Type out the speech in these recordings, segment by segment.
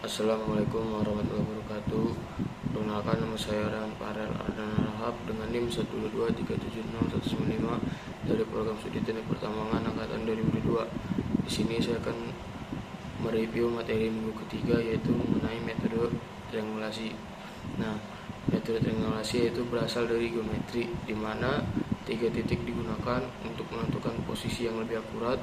Assalamualaikum warahmatullahi wabarakatuh. Perkenalkan, nama saya Rehan Farel Ardana Rahab dengan NIM 122376195 dari program studi teknik pertambangan angkatan 2022. Di sini saya akan mereview materi minggu ketiga, yaitu mengenai metode triangulasi. Nah, metode triangulasi itu berasal dari geometri, di mana 3 titik digunakan untuk menentukan posisi yang lebih akurat.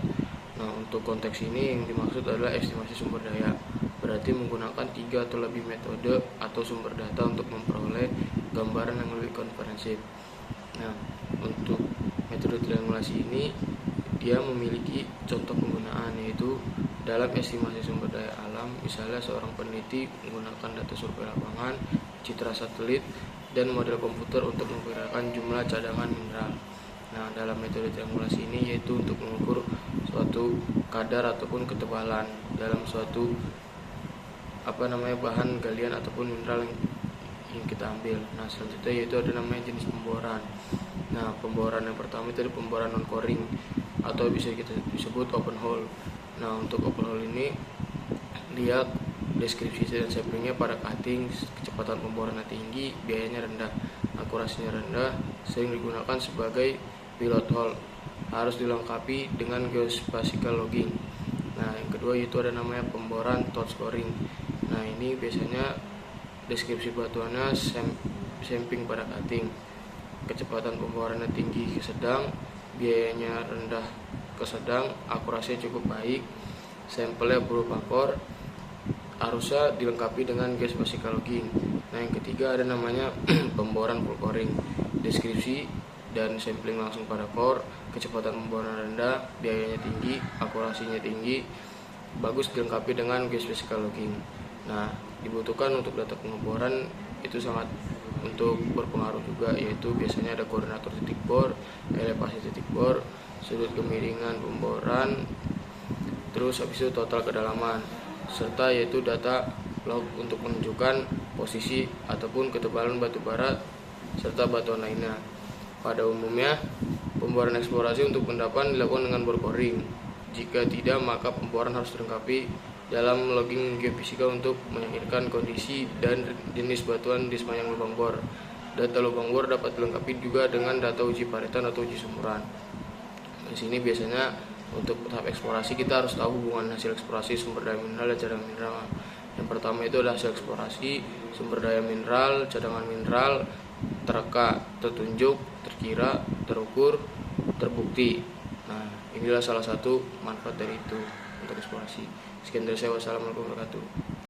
Nah, untuk konteks ini yang dimaksud adalah estimasi sumber daya, berarti menggunakan 3 atau lebih metode atau sumber data untuk memperoleh gambaran yang lebih komprehensif. Nah, untuk metode triangulasi ini dia memiliki contoh penggunaan, yaitu dalam estimasi sumber daya alam. Misalnya seorang peneliti menggunakan data survei lapangan, citra satelit, dan model komputer untuk memperkirakan jumlah cadangan mineral. Nah, dalam metode triangulasi ini yaitu untuk mengukur suatu kadar ataupun ketebalan dalam suatu bahan galian ataupun mineral yang kita ambil. Nah, selanjutnya yaitu ada namanya jenis pemboran. Nah, pemboran yang pertama itu ada pemboran non coring atau bisa kita disebut open hole. Nah, untuk open hole ini dia deskripsi dan samplingnya pada cutting, kecepatan pemborannya tinggi, biayanya rendah, akurasinya rendah, sering digunakan sebagai pilot hole, harus dilengkapi dengan geospatial logging. Nah, yang kedua itu ada namanya pemboran touch coring. Nah, ini biasanya deskripsi batuannya sampling pada cutting, kecepatan pemborannya tinggi ke sedang, biayanya rendah ke sedang, akurasinya cukup baik, sampelnya berupa core, harusnya dilengkapi dengan geospatial logging. Nah, yang ketiga ada namanya pemboran full coring, deskripsi dan sampling langsung pada core, kecepatan pemboran rendah, biayanya tinggi, akurasinya tinggi, bagus dilengkapi dengan geospatial logging. Nah, dibutuhkan untuk data pengeboran itu sangat untuk berpengaruh juga, yaitu biasanya ada koordinator titik bor, elevasi titik bor, sudut kemiringan pemboran, terus habis itu total kedalaman, serta yaitu data log untuk menunjukkan posisi ataupun ketebalan batu bara serta batuan lainnya. Pada umumnya, pemboran eksplorasi untuk pendapan dilakukan dengan bor coring. Jika tidak, maka pemboran harus dilengkapi dalam logging geofisika untuk meyakinkan kondisi dan jenis batuan di sepanjang lubang bor. Data lubang bor dapat dilengkapi juga dengan data uji paritan atau uji sumuran. Di sini biasanya untuk tahap eksplorasi kita harus tahu hubungan hasil eksplorasi sumber daya mineral dan cadangan mineral. Yang pertama itu adalah hasil eksplorasi, sumber daya mineral, cadangan mineral, tereka, tertunjuk, terkira, terukur, terbukti. Nah, inilah salah satu manfaat dari itu untuk eksplorasi. Sekian dari saya. Wassalamualaikum warahmatullahi wabarakatuh.